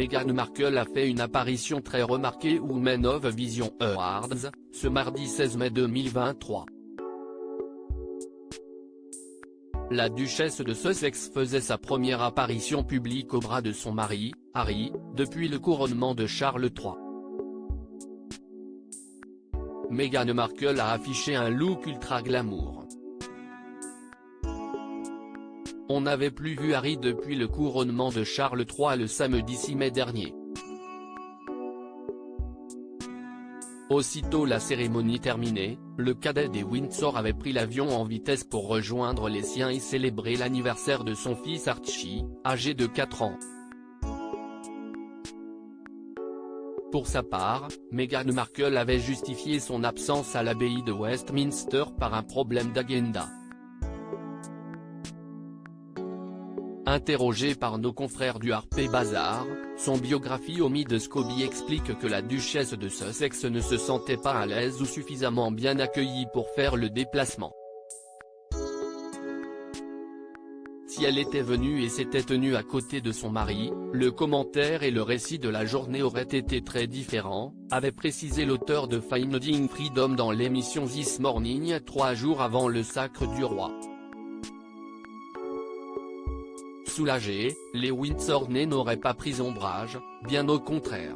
Meghan Markle a fait une apparition très remarquée aux Women of Vision Awards, ce mardi 16 mai 2023. La duchesse de Sussex faisait sa première apparition publique au bras de son mari, Harry, depuis le couronnement de Charles III. Meghan Markle a affiché un look ultra glamour. On n'avait plus vu Harry depuis le couronnement de Charles III le samedi 6 mai dernier. Aussitôt la cérémonie terminée, le cadet des Windsor avait pris l'avion en vitesse pour rejoindre les siens et célébrer l'anniversaire de son fils Archie, âgé de 4 ans. Pour sa part, Meghan Markle avait justifié son absence à l'abbaye de Westminster par un problème d'agenda. Interrogé par nos confrères du Harper Bazaar, son biographie Omi de Scobie explique que la duchesse de Sussex ne se sentait pas à l'aise ou suffisamment bien accueillie pour faire le déplacement. Si elle était venue et s'était tenue à côté de son mari, le commentaire et le récit de la journée auraient été très différents, avait précisé l'auteur de Finding Freedom dans l'émission This Morning 3 jours avant le sacre du roi. Soulagés, les Windsornais n'auraient pas pris ombrage, bien au contraire.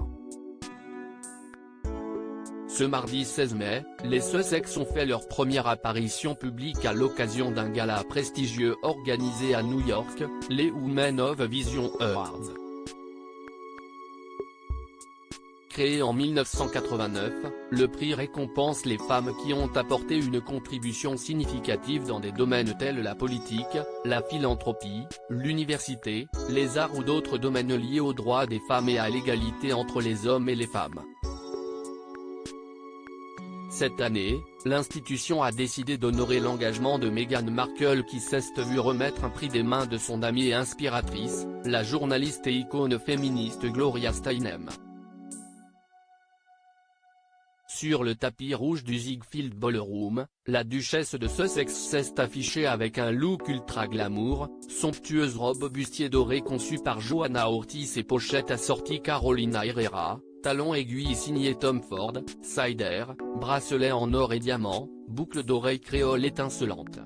Ce mardi 16 mai, les Sussex ont fait leur première apparition publique à l'occasion d'un gala prestigieux organisé à New York, les Women of Vision Awards. Créé en 1989, le prix récompense les femmes qui ont apporté une contribution significative dans des domaines tels la politique, la philanthropie, l'université, les arts ou d'autres domaines liés aux droits des femmes et à l'égalité entre les hommes et les femmes. Cette année, l'institution a décidé d'honorer l'engagement de Meghan Markle qui s'est vu remettre un prix des mains de son amie et inspiratrice, la journaliste et icône féministe Gloria Steinem. Sur le tapis rouge du Ziegfeld Ballroom, la duchesse de Sussex s'est affichée avec un look ultra glamour, somptueuse robe bustier dorée conçue par Johanna Ortiz et pochette assortie Carolina Herrera, talons aiguilles signés Tom Ford, cider, bracelet en or et diamants, boucle d'oreilles créole étincelante.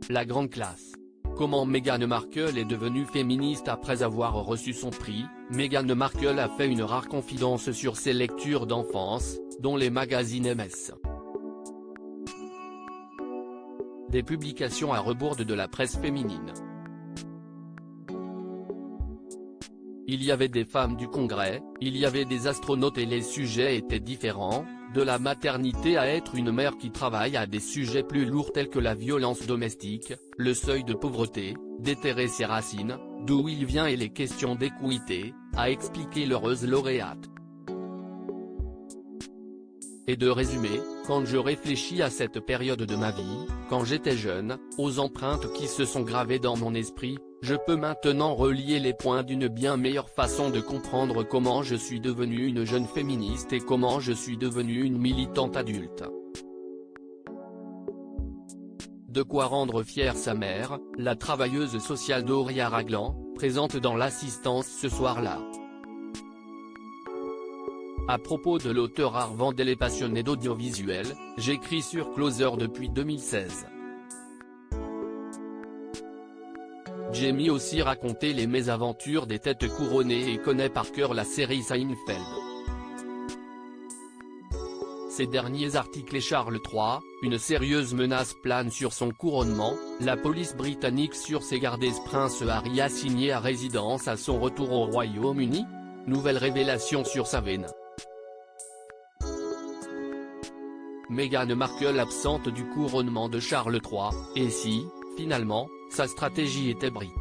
La grande classe. Comment Meghan Markle est devenue féministe après avoir reçu son prix? Meghan Markle a fait une rare confidence sur ses lectures d'enfance, dont les magazines MS. Des publications à rebours de la presse féminine. Il y avait des femmes du Congrès, il y avait des astronautes et les sujets étaient différents, de la maternité à être une mère qui travaille à des sujets plus lourds tels que la violence domestique, le seuil de pauvreté, déterrer ses racines, d'où il vient et les questions d'équité, a expliqué l'heureuse lauréate. Et de résumer, quand je réfléchis à cette période de ma vie, quand j'étais jeune, aux empreintes qui se sont gravées dans mon esprit, je peux maintenant relier les points d'une bien meilleure façon de comprendre comment je suis devenue une jeune féministe et comment je suis devenue une militante adulte. De quoi rendre fière sa mère, la travailleuse sociale Doria Raglan, présente dans l'assistance ce soir-là. À propos de l'auteur art Vandel et passionné d'audiovisuel, j'écris sur Closer depuis 2016. Jamie aussi raconté les mésaventures des têtes couronnées et connaît par cœur la série Seinfeld. Ces derniers articles et Charles III, une sérieuse menace plane sur son couronnement, la police britannique sur ses gardes Prince Harry assigné à résidence à son retour au Royaume-Uni? Nouvelle révélation sur sa veine. Meghan Markle absente du couronnement de Charles III, et si, finalement, sa stratégie était brie.